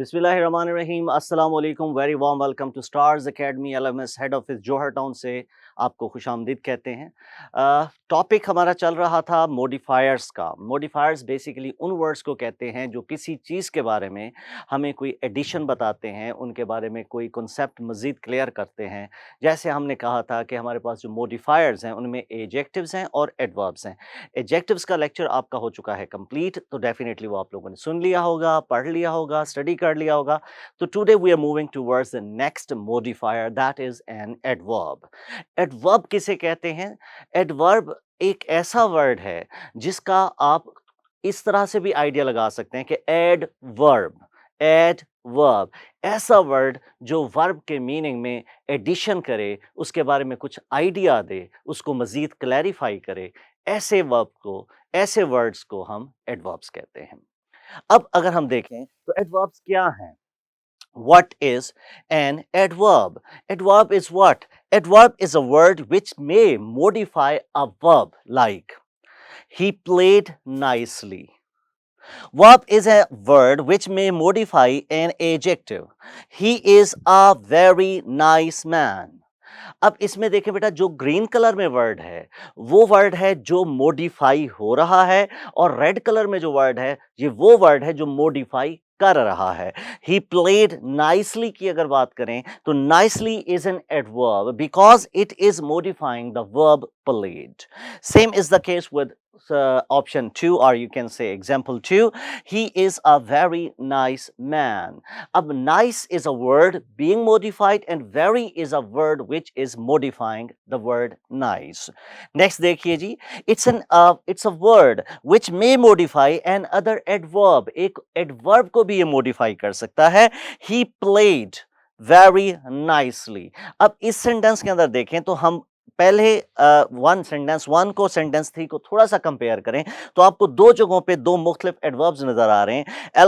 बिस्मिल्लाहिर्रहमानिर्रहीम अस्सलाम वालेकुम very warm welcome to Stars Academy LMS head office Johar Town से आपको खुशामदीद कहते हैं। टॉपिक हमारा चल रहा था मॉडिफायर्स का। मॉडिफायर्स बेसिकली उन वर्ड्स को कहते हैं जो किसी चीज़ के बारे में हमें कोई एडिशन बताते हैं, उनके बारे में कोई कॉन्सेप्ट मज़ीद क्लियर करते हैं। जैसे हमने कहा था कि हमारे पास जो मॉडिफायर्स हैं उनमें एडजेक्टिव्स हैं और एडवर्ब्स हैं। एडजेक्टिव्स का लेक्चर आपका हो चुका है कंप्लीट, तो डेफिनेटली वो आप लोगों ने सुन लिया होगा, पढ़ लिया होगा, स्टडी कर लिया होगा। तो today we are moving towards the next modifier that is an adverb. Adverb किसे कहते हैं? एडवर्ब एक ऐसा वर्ड है जिसका आप इस तरह से भी आइडिया लगा सकते हैं कि एड वर्ब ऐसा वर्ड जो वर्ब के मीनिंग में एडिशन करे, उसके बारे में कुछ आइडिया दे, उसको मजीद क्लैरिफाई करे। ऐसे वर्ब को, ऐसे वर्ड्स को हम एडवर्ब्स कहते हैं। अब अगर हम देखें तो एडवर्ब्स क्या हैं? What is an adverb? Adverb is what? Adverb is a word which may modify a verb like he played nicely. Verb is a word which may modify an adjective. He is a very nice man. अब इसमें देखें बेटा, जो green colour में word है वो word है जो मॉडिफाई हो रहा है, और रेड कलर में जो वर्ड है ये वो वर्ड है जो मॉडिफाई कर रहा है। ही प्लेड नाइसली की अगर बात करें तो nicely is an adverb because it is modifying the verb played. Same is the case with option 2, or you can say example 2, he is a very nice man. Ab nice is a word being modified and very is a word which is modifying the word nice. Next देखिए जी, it's a word which may modify an other adverb. एक adverb को भी ये modify कर सकता है। He played very nicely. अब इस सेंटेंस के अंदर देखें तो हम पहले सेंटेंस वन को सेंटेंस थ्री को थोड़ा सा कंपेयर करें तो आपको दो जगहों पे दो मुख्तलिफ एडवर्ब्स नजर आ रहे हैं।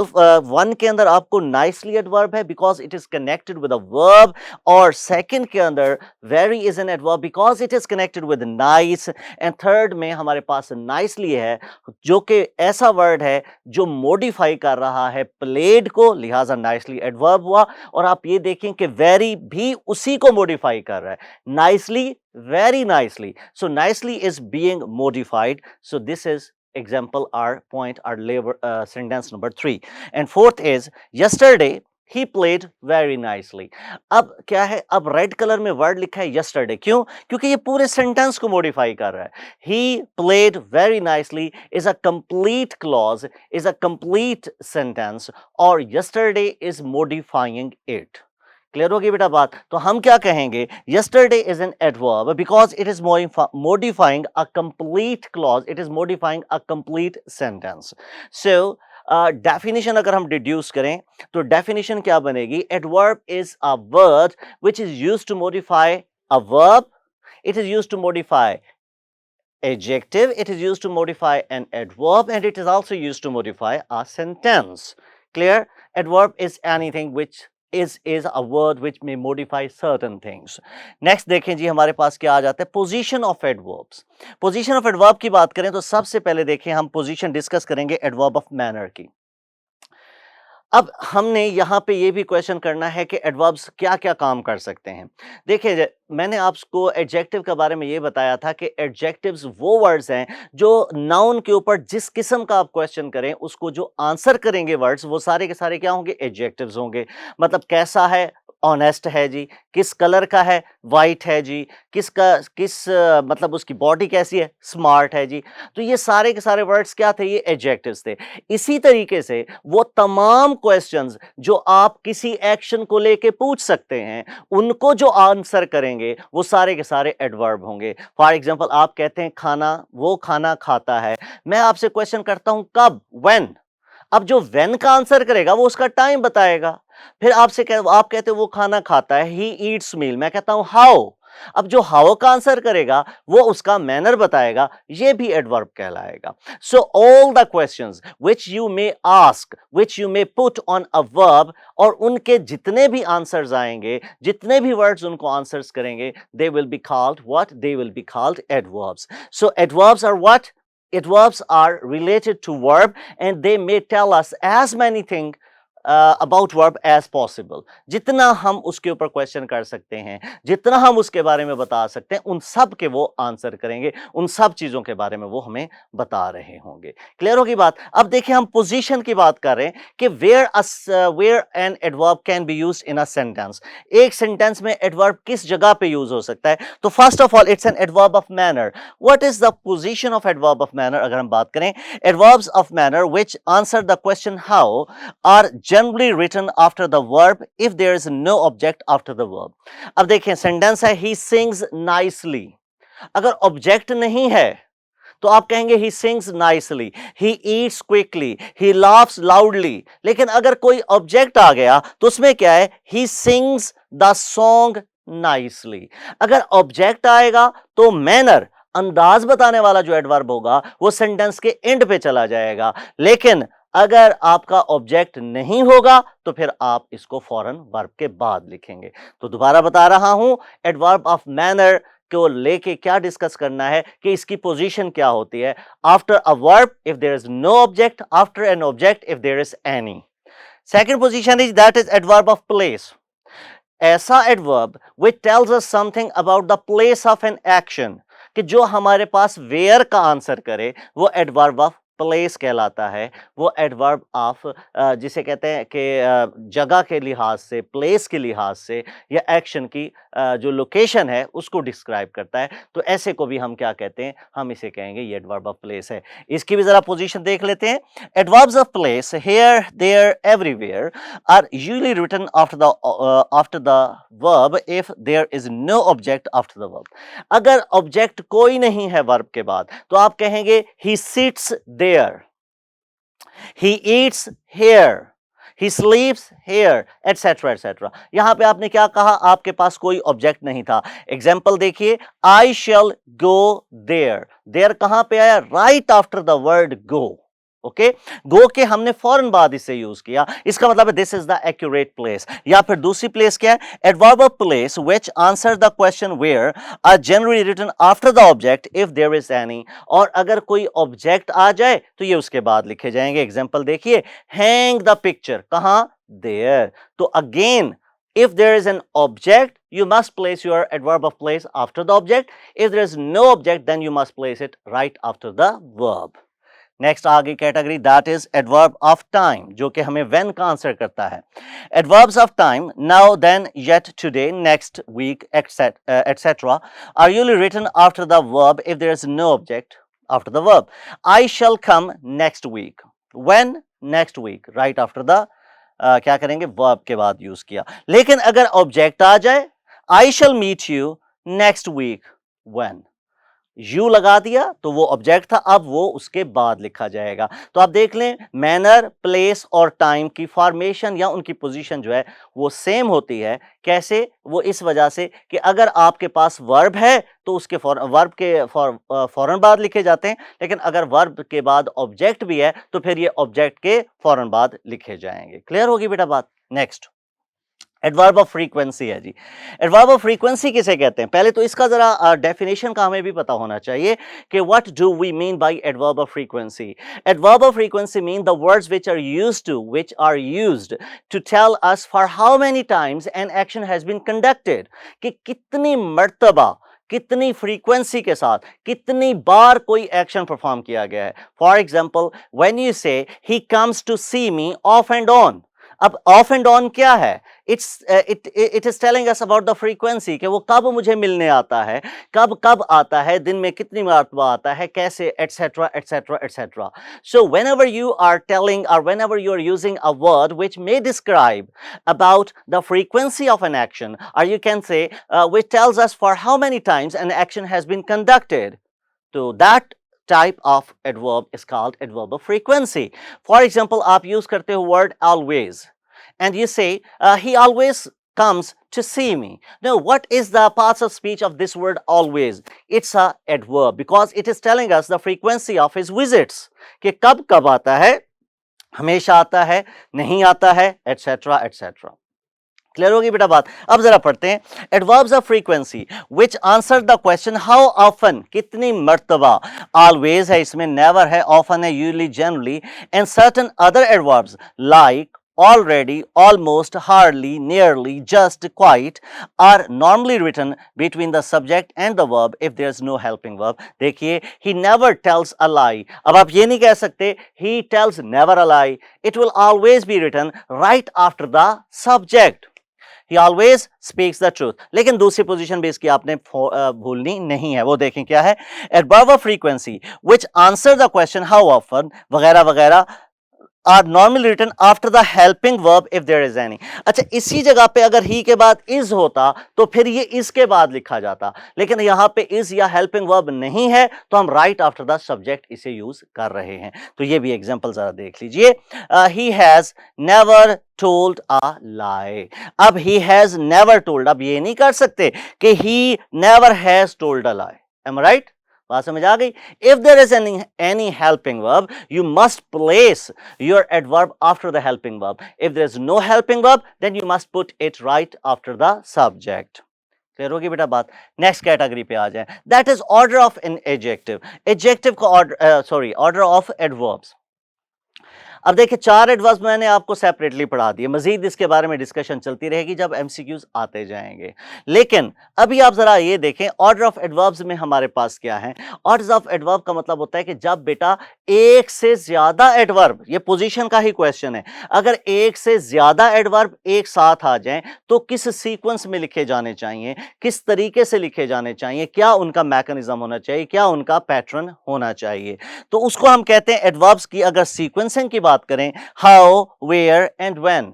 वन के अंदर आपको नाइसली एडवर्ब है because it is connected with a verb, और सेकंड के अंदर very is an adverb because it is connected with nice, and third में हमारे पास नाइसली है जो कि ऐसा वर्ड है जो मॉडिफाई कर रहा है प्लेड को, लिहाजा नाइसली एडवर्ब हुआ। और आप ये देखें कि वेरी भी उसी को मॉडिफाई कर रहा है, nicely very nicely. So nicely is being modified. So this is example, our point, our labor sentence number 3. And fourth is yesterday he played very nicely. अब क्या है? अब रेड कलर में वर्ड लिखा है yesterday। क्यों? क्योंकि ये पूरे सेंटेंस को मॉडिफाई कर रहा है। He played very nicely is a complete clause, is a complete sentence, और yesterday is modifying it. Clear होगी बेटा बात? तो हम क्या कहेंगे? yesterday is an adverb because it is modifying a complete clause, it is modifying a complete sentence. So definition अगर हम डिड्यूस करें तो डेफिनेशन क्या बनेगी? adverb is a word which is used to modify a verb, it is used to modify adjective, it is used to modify an adverb, and it is also used to modify a sentence. Clear? Adverb is anything which is a word which may modify certain things. Next देखें जी, हमारे पास क्या आ जाता है? Position of adverbs. Position of adverb की बात करें तो सबसे पहले देखें हम पोजीशन डिस्कस करेंगे एडवर्ब ऑफ मैनर की। अब हमने यहाँ पे ये भी क्वेश्चन करना है कि एडवर्ब्स क्या क्या काम कर सकते हैं। देखिए, मैंने आपको एडजेक्टिव के बारे में ये बताया था कि एडजेक्टिव्स वो वर्ड्स हैं जो नाउन के ऊपर जिस किस्म का आप क्वेश्चन करें उसको जो आंसर करेंगे वर्ड्स वो सारे के सारे क्या होंगे? एडजेक्टिव्स होंगे। मतलब कैसा है? ऑनेस्ट है जी। किस कलर का है? वाइट है जी। मतलब उसकी बॉडी कैसी है? स्मार्ट है जी। तो ये सारे के सारे वर्ड्स क्या थे? ये एडजेक्टिव्स थे। इसी तरीके से वो तमाम क्वेश्चंस जो आप किसी एक्शन को लेके पूछ सकते हैं उनको जो आंसर करेंगे वो सारे के सारे एडवर्ब होंगे। फॉर एग्जांपल, आप कहते हैं खाना, वो खाना खाता है। मैं आपसे क्वेश्चन करता हूं कब? व्हेन। अब जो व्हेन का आंसर करेगा वो उसका टाइम बताएगा। फिर आप कहते हो वो खाना खाता है, ही ईट्स मील। मैं कहता हूं हाउ। अब जो हाउ का आंसर करेगा वो उसका मैनर बताएगा, ये भी एडवर्ब कहलाएगा। So all the questions which you may ask, which you may put on a verb, और उनके जितने भी आंसर्स आएंगे, जितने भी वर्ड्स उनको आंसर्स करेंगे, they will be called what? They will be called adverbs. So adverbs are what? Adverbs are related to verb and they may tell us as many things about verb as possible, जितना हम उसके ऊपर question कर सकते हैं, जितना हम उसके बारे में बता सकते हैं, उन सब के वो आंसर करेंगे, उन सब चीजों के बारे में वो हमें बता रहे होंगे। क्लियर होगी बात? अब देखिए हम पोजीशन की बात कर रहे हैं कि where an adverb can be used in a sentence. एक सेंटेंस में एडवर्ब किस जगह पे यूज हो सकता है? तो first of all it's an adverb of manner. What is the position of adverb of manner? अगर हम बात करें, adverbs of manner which answer the question how are generally written after the verb if there is no object after the verb. अब देखिए sentence है he sings nicely, अगर object नहीं है तो आप कहेंगे he sings nicely, he eats quickly, he laughs loudly। लेकिन अगर कोई ऑब्जेक्ट आ गया तो उसमें क्या है? he sings the song nicely। अगर ऑब्जेक्ट आएगा तो मैनर, अंदाज बताने वाला जो एडवर्ब होगा वो सेंटेंस के एंड पे चला जाएगा। लेकिन अगर आपका ऑब्जेक्ट नहीं होगा तो फिर आप इसको फौरन वर्ब के बाद लिखेंगे। तो दोबारा बता रहा हूं, एडवर्ब ऑफ मैनर को लेके क्या डिस्कस करना है कि इसकी पोजीशन क्या होती है। After a verb if there is no object, after an object if there is any. Second position is that is adverb of place. ऐसा adverb which tells us something about the place of an action, कि जो हमारे पास where का answer करे वो adverb of place कहलाता है। वो एडवर्ब ऑफ जिसे कहते हैं कि जगह के लिहाज से, प्लेस के लिहाज से या एक्शन की जो लोकेशन है उसको डिस्क्राइब करता है। तो ऐसे को भी हम क्या कहते हैं? हम इसे कहेंगे ये एडवर्ब ऑफ प्लेस है। इसकी भी जरा पोजीशन देख लेते हैं। Adverbs of place here, there, everywhere are usually written after the verb if there is no object after the verb. अगर ऑब्जेक्ट कोई नहीं है वर्ब के बाद तो आप कहेंगे he sits there, he eats here, he sleeps here, etc etc। यहां पे आपने क्या कहा? आपके पास कोई ऑब्जेक्ट नहीं था। एग्जाम्पल देखिए, I shall go there। there कहां पे आया? Right after the word go। Okay, go के हमने फौरन बाद इसे यूज किया, इसका मतलब है this is the accurate place. या फिर दूसरी प्लेस क्या है? Adverb of place which answer the question where are generally written after the object if there is any. और अगर कोई ऑब्जेक्ट आ जाए तो ये उसके बाद लिखे जाएंगे। एग्जांपल देखिए, हैंग द पिक्चर, कहां? देयर। तो again if there is an object you must place your adverb of place after the object, if there is no object then you must place it right after the verb। Next आगे category that is adverb of time, जो कि हमें when का answer करता है। Adverbs of time, now, then, yet, today, next week, etcetera are usually written after the verb if there is no object after the verb. I shall come next week, when? Next week, right after the क्या करेंगे? Verb के बाद use किया। लेकिन अगर object आ जाए, I shall meet you next week, when? You लगा दिया तो वो ऑब्जेक्ट था, अब वो उसके बाद लिखा जाएगा। तो आप देख लें, मैनर, प्लेस और टाइम की फॉर्मेशन या उनकी पोजीशन जो है वो सेम होती है। कैसे? वो इस वजह से कि अगर आपके पास वर्ब है तो उसके वर्ब के फौरन बाद लिखे जाते हैं, लेकिन अगर वर्ब के बाद ऑब्जेक्ट भी है तो फिर ये ऑब्जेक्ट के फौरन बाद लिखे जाएंगे। क्लियर होगी बेटा बात? नेक्स्ट एडवर्ब ऑफ फ्रीक्वेंसी है जी। एडवर्ब ऑफ फ्रीक्वेंसी किसे कहते हैं? पहले तो इसका जरा डेफिनेशन का हमें भी पता होना चाहिए कि what do we mean by adverb of frequency. Adverb of frequency mean the words which are used to tell us for how many times an action has been conducted, कि कितनी मर्तबा, कितनी फ्रीक्वेंसी के साथ, कितनी बार कोई एक्शन परफॉर्म किया गया है। For example, when you say he comes to see me off and on. अब ऑफ एंड ऑन क्या है? It is telling us about the frequency, कि वो कब मुझे मिलने आता है, कब कब आता है, दिन में कितनी मरतबा आता है, कैसे, etcetera etcetera etcetera. So whenever you are telling और whenever you are using a word which may describe about the frequency of an action, or you can say which tells us for how many times an action has been conducted, so that type of adverb is called adverb of frequency. For example, आप use करते हो word always and you say he always comes to see me. Now what is the parts of speech of this word always? It's a adverb because it is telling us the frequency of his visits, कि कब कब आता है, हमेशा आता है, नहीं आता है, एटसेट्रा एटसेट्रा। क्लियर होगी बेटा बात? अब जरा पढ़ते हैं adverbs of frequency which answer the question how often, कितनी मर्तबा। ऑलवेज है इसमें, नेवर है, ऑफन है, usually, generally, and certain other adverbs like already, almost, hardly, nearly, just, quite are normally written between the subject and the verb if there is no helping verb. देखिए, he never tells a lie. अब आप ये नहीं कह सकते he tells never a lie. It will always be written right after the subject. He always speaks the truth. लेकिन दूसरी position भी इसकी आपने भूलनी नहीं है. वो देखें क्या है, adverb of frequency which answer the question how often वगैरह वगैरह are normally written after the helping verb if there is any. अच्छा, इसी जगह पे अगर he के बाद is होता तो फिर ये is के बाद लिखा जाता, लेकिन यहां पे is या helping verb नहीं है तो हम right after the subject इसे यूज कर रहे हैं. तो ये भी एग्जांपल जरा देख लीजिए. He has never told a lie. अब he has never told, अब ये नहीं कर सकते कि he never has told a lie. Am I right? बात समझ आ गई. If there is any helping verb, you must place your adverb after the helping verb. If there is no helping verb, then you must put it right after the subject. Clear होगी बेटा बात. Next category पे आ जाए. That is order of an adjective. Adjective का order of adverbs. अब देखिए, 4 adverbs मैंने आपको सेपरेटली पढ़ा दिए. मजीद इसके बारे में डिस्कशन चलती रहेगी जब एमसीक्यूज आते जाएंगे. लेकिन अभी आप जरा ये देखें, ऑर्डर ऑफ एडवर्ब्स में हमारे पास क्या है. ऑर्डर ऑफ एडवर्ब का मतलब होता है कि जब बेटा एक से ज्यादा एडवर्ब, ये पोजीशन का ही क्वेश्चन है, अगर एक से ज्यादा एडवर्ब एक साथ आ जाएं तो किस सीक्वेंस में लिखे जाने चाहिए, किस तरीके से लिखे जाने चाहिए, क्या उनका मैकेनिज्म होना चाहिए, क्या उनका पैटर्न होना चाहिए. तो उसको हम कहते हैं एडवर्ब्स की अगर सीक्वेंसिंग की बात करें, हाउ, वेयर एंड व्हेन,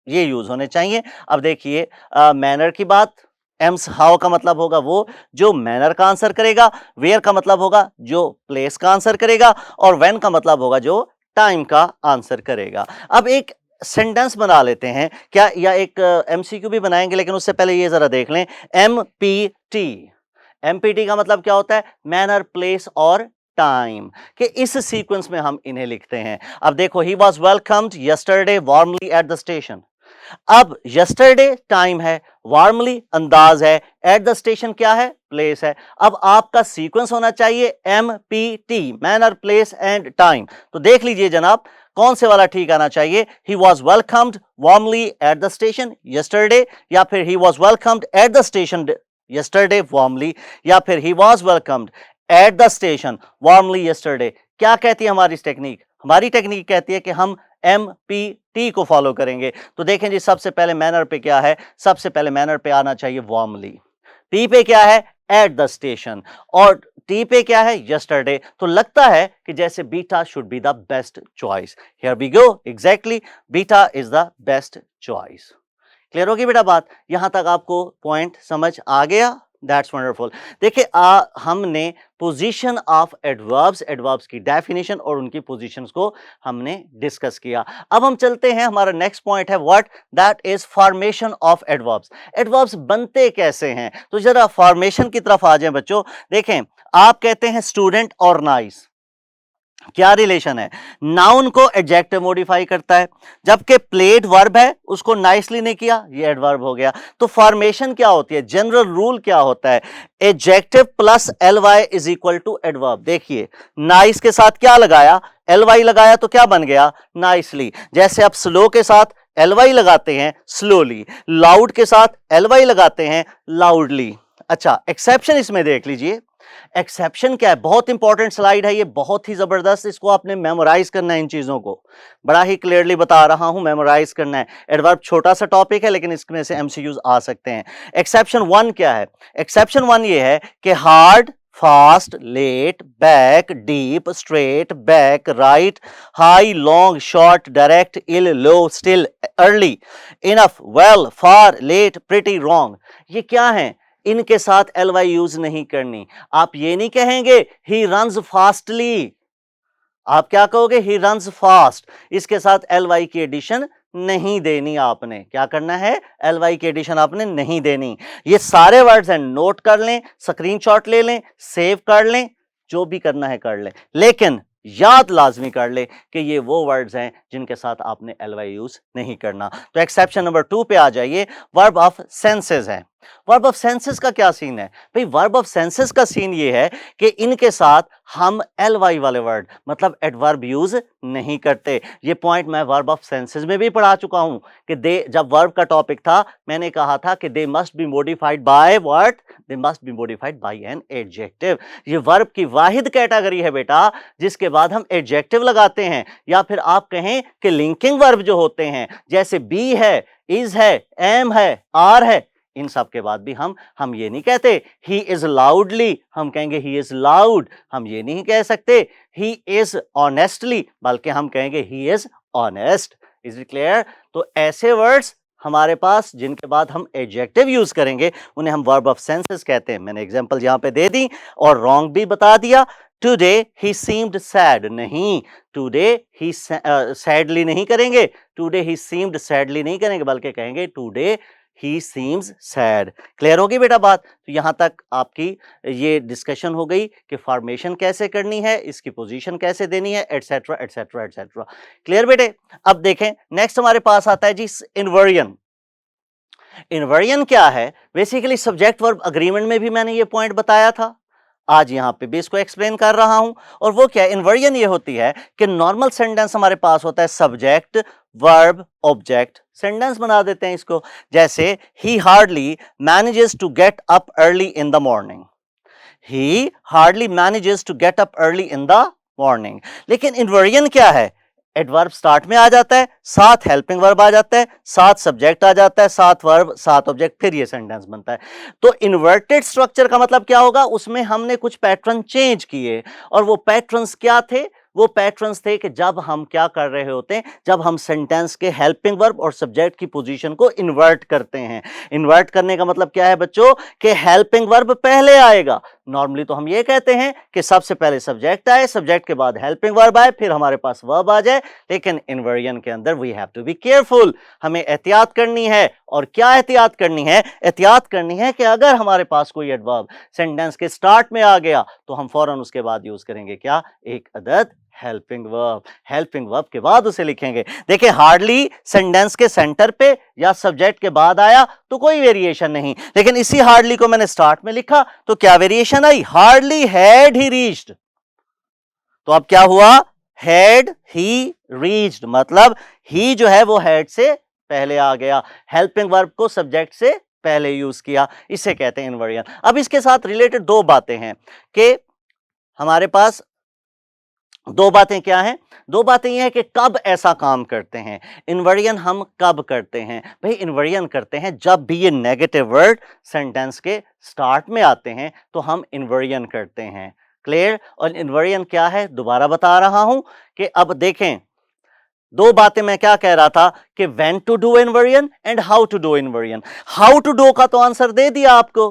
ये यूज होने चाहिए. अब देखिए, मैनर की बात, एम्स हाउ का मतलब होगा वो जो मैनर का आंसर करेगा, वेयर का मतलब होगा जो प्लेस का आंसर करेगा, और व्हेन का मतलब होगा जो टाइम का आंसर करेगा. अब एक सेंटेंस बना लेते हैं क्या, या एक एमसीक्यू भी बनाएंगे, लेकिन उससे पहले ये जरा देख लें. एमपीटी, एमपीटी का मतलब क्या होता है, मैनर, प्लेस और टाइम, कि इस सीक्वेंस में हम इन्हें लिखते हैं. अब देखो, he was welcomed yesterday warmly eight the station. अब यस्टरडे टाइम है, वार्मली अंदाज है, एट द स्टेशन क्या है, प्लेस है. अब आपका सीक्वेंस होना चाहिए empty, manner, place and time. तो देख लीजिए जनाब, कौन से वाला ठीक आना चाहिए. He was welcomed warmly eight the station yesterday, या फिर he was welcomed eight the station yesterday warmly, या फिर he was welcomed eight the station warmly yesterday. क्या कहती है हमारी टेक्निक? हमारी टेक्निक कहती है कि हम एमपीटी को फॉलो करेंगे. तो देखें जी, सबसे पहले मैनर पे क्या है, सबसे पहले मैनर पे आना चाहिए वार्मली, पी पे क्या है, एट द स्टेशन, और टी पे क्या है, यस्टरडे. तो लगता है कि जैसे beta should be the best choice. Here we go, exactly beta is the best choice. Clear होगी बेटा बात? यहां तक आपको पॉइंट समझ आ गया? That's wonderful. देखिए, हमने पोजीशन ऑफ एडवर्ब्स, एडवर्ब्स की डेफिनेशन और उनकी पोजीशंस को हमने डिस्कस किया. अब हम चलते हैं, हमारा नेक्स्ट पॉइंट है what, that is formation of adverbs. Adverbs बनते कैसे हैं? तो जरा फॉर्मेशन की तरफ आ जाएं बच्चों. देखें, आप कहते हैं स्टूडेंट और नाइस, क्या रिलेशन है? नाउन को एडजेक्टिव मॉडिफाई करता है, जबकि प्लेड वर्ब है उसको नाइसली ने किया, ये एडवर्ब हो गया. तो फॉर्मेशन क्या होती है, जनरल रूल क्या होता है? Adjective plus ly is equal to adverb. देखिए, नाइस के साथ क्या लगाया, ly लगाया, तो क्या बन गया, नाइसली. जैसे आप स्लो के साथ ly लगाते हैं, स्लोली. लाउड के साथ ly लगाते हैं, लाउडली. अच्छा, एक्सेप्शन इसमें देख लीजिए. एक्सेप्शन क्या है? बहुत इंपॉर्टेंट स्लाइड है ये, बहुत ही जबरदस्त. इसको आपने मेमोराइज करना है, इन चीजों को बड़ा ही क्लियरली बता रहा हूं, मेमोराइज करना है. एडवर्ब छोटा सा टॉपिक है, लेकिन इसमें से एमसीक्यूज आ सकते हैं. एक्सेप्शन 1 क्या है? एक्सेप्शन 1 ये है कि hard, fast, late, back, deep, straight, back, right, high, long, short, direct, ill, low, still, early, enough, well, far, late, pretty, wrong. ये क्या है? इनके साथ ly यूज नहीं करनी. आप ये नहीं कहेंगे ही रन्स फास्टली, आप क्या कहोगे, ही रन्स फास्ट. इसके साथ ly की एडिशन नहीं देनी. आपने क्या करना है, ly की एडिशन आपने नहीं देनी. ये सारे वर्ड्स हैं, नोट कर लें, स्क्रीनशॉट ले लें, सेव कर लें, जो भी करना है कर लें, लेकिन याद लाजमी कर ले कि ये वो वर्ड्स हैं जिनके साथ आपने ly यूज नहीं करना. तो एक्सेप्शन नंबर 2 पे आ जाइए. वर्ब ऑफ सेंसेस है. वर्ब ऑफ सेंसेस का क्या सीन है भाई? वर्ब ऑफ सेंसेस का सीन ये है कि इनके साथ हम एल वाई वाले वर्ड मतलब एडवर्ब यूज नहीं करते। ये पॉइंट मैं वर्ब ऑफ सेंसेस में भी पढ़ा चुका हूं कि दे, जब वर्ब का टॉपिक था मैंने कहा था कि they must be modified by what? They must be modified by an adjective. ये वर्ब की वाहिद कैटेगरी है बेटा जिसके बाद हम एडजेक्टिव लगाते हैं, या फिर आप कहें कि लिंकिंग वर्ब जो होते हैं, जैसे बी है, इज है, एम है, आर है, इन सब के बाद भी हम ये नहीं कहते ही इज लाउडली, हम कहेंगे ही इज लाउड। हम ये नहीं कह सकते ही इज ऑनेस्टली, बल्कि हम कहेंगे he is honest. Is it clear? तो ऐसे वर्ड्स हमारे पास जिनके बाद हम एडजेक्टिव यूज करेंगे उन्हें हम वर्ब ऑफ सेंसेस कहते हैं। मैंने एग्जांपल यहां पे दे दी और रॉन्ग भी बता दिया। टुडे ही सीम्ड सैड, नहीं, टुडे ही सैडली नहीं करेंगे, टुडे ही सीम्ड सैडली नहीं करेंगे, बल्कि कहेंगे today he seems sad। Clear होगी बेटा बात? तो यहां तक आपकी ये डिस्कशन हो गई कि फॉर्मेशन कैसे करनी है, इसकी पोजीशन कैसे देनी है, एटसेट्रा एटसेट्रा एटसेट्रा। क्लियर बेटे? अब देखें नेक्स्ट हमारे पास आता है जी इन्वर्जन। इन्वर्जन क्या है? बेसिकली सब्जेक्ट वर्ब अग्रीमेंट में भी मैंने ये पॉइंट बताया था, आज यहां पे भी इसको एक्सप्लेन कर रहा हूं। और वो क्या है? इन्वर्जन ये होती है कि नॉर्मल सेंटेंस हमारे पास होता है सब्जेक्ट वर्ब ऑब्जेक्ट, सेंटेंस बना देते हैं इसको। जैसे he hardly manages to get up early in the morning, he hardly manages to get up early in the morning. लेकिन इन्वर्जन क्या है? एडवर्ब स्टार्ट में आ जाता है, साथ हेल्पिंग वर्ब आ जाता है, साथ सब्जेक्ट आ जाता है, साथ वर्ब, साथ ऑब्जेक्ट, फिर ये सेंटेंस बनता है। तो इन्वर्टेड स्ट्रक्चर का मतलब क्या होगा? उसमें हमने कुछ पैटर्न चेंज किए, और वो पैटर्न्स क्या थे? वो पैटर्न्स थे कि जब हम क्या कर रहे होते हैं, जब हम सेंटेंस के हेल्पिंग वर्ब और सब्जेक्ट की पोजीशन को इन्वर्ट करते हैं। इन्वर्ट करने का मतलब क्या है बच्चों? कि हेल्पिंग वर्ब पहले आएगा। नॉर्मली तो हम ये कहते हैं कि सबसे पहले सब्जेक्ट आए, सब्जेक्ट के बाद हेल्पिंग वर्ब आए, फिर हमारे पास वर्ब आ जाए। लेकिन इन्वर्जन के अंदर we have to be careful, हमें एहतियात करनी है। और क्या एहतियात करनी है? एहतियात करनी है कि अगर हमारे पास कोई एडवर्ब सेंटेंस के स्टार्ट में आ गया तो हम फौरन उसके बाद यूज करेंगे क्या? एक अदद हेल्पिंग वर्ब। हेल्पिंग वर्ब के बाद उसे लिखेंगे। देखिए हार्डली सेंटेंस के सेंटर पे या सब्जेक्ट के बाद आया तो कोई वेरिएशन नहीं, लेकिन इसी हार्डली को मैंने स्टार्ट में लिखा तो क्या variation I? Hardly had he reached. तो अब क्या हुआ? हैड ही रीच्ड, मतलब ही जो है वो हैड से पहले आ गया, हेल्पिंग वर्ब को सब्जेक्ट से पहले यूज किया, इसे कहते हैं इन्वर्जन। अब इसके साथ रिलेटेड दो बातें हैं कि हमारे पास दो बातें क्या हैं? दो बातें ये हैं कि कब ऐसा काम करते हैं। इन्वर्जन हम कब करते हैं? भाई इन्वर्जन करते हैं जब भी ये नेगेटिव वर्ड सेंटेंस के स्टार्ट में आते हैं तो हम इन्वर्जन करते हैं। क्लियर? और इन्वर्जन क्या है दोबारा बता रहा हूं कि अब देखें दो बातें मैं क्या कह रहा था कि when to do inversion and how to do inversion. How to do का तो आंसर दे दिया आपको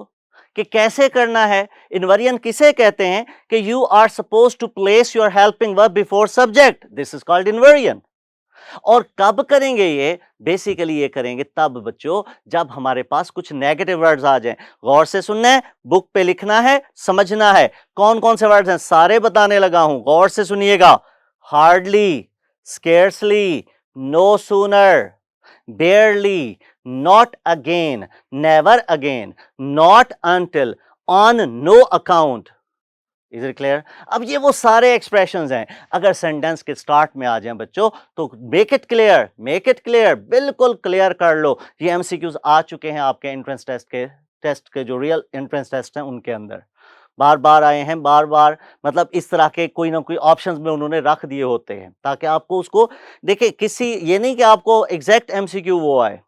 कि कैसे करना है। इन्वर्जन किसे कहते हैं? कि you are suppose to place your helping verb before subject, this is called inversion. और कब करेंगे ये? बेसिकली ये करेंगे तब बच्चों जब हमारे पास कुछ नेगेटिव वर्ड्स आ जाएं। गौर से सुनना है, बुक पे लिखना है, समझना है कौन कौन से वर्ड्स हैं, सारे बताने लगा हूं, गौर से सुनिएगा। Hardly, scarcely, no sooner, barely, not again, never again, not until, on no account। Is it clear? अब ये वो सारे एक्सप्रेशंस हैं, अगर सेंटेंस के स्टार्ट में आ जाएं बच्चों तो make it clear, make it clear, बिल्कुल क्लियर कर लो। ये एमसीक्यूज आ चुके हैं आपके एंट्रेंस टेस्ट के जो रियल एंट्रेंस टेस्ट हैं उनके अंदर बार बार आए हैं, बार बार, मतलब इस तरह के कोई ना कोई ऑप्शंस में उन्होंने रख दिए होते हैं ताकि आपको उसको देखिए। किसी ये नहीं कि आपको एग्जैक्ट एमसीक्यू वो आए,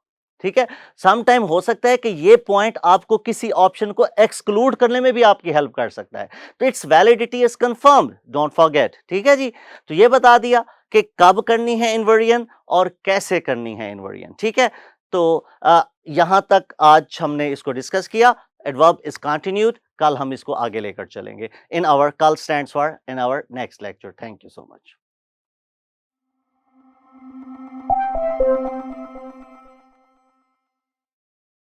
ठीक है। सम टाइम हो सकता है कि ये पॉइंट आपको किसी ऑप्शन को एक्सक्लूड करने में भी आपकी हेल्प कर सकता है, तो it's validity is confirmed, don't forget. ठीक है जी, तो ये बता दिया कि कब करनी है इन्वर्जन और कैसे करनी है इन्वर्जन। ठीक है, तो यहां तक आज हमने इसको डिस्कस किया। एडवर्ब इज कंटिन्यूड, कल हम इसको आगे लेकर चलेंगे इन आवर, कल stands for in our next lecture. Thank you so much.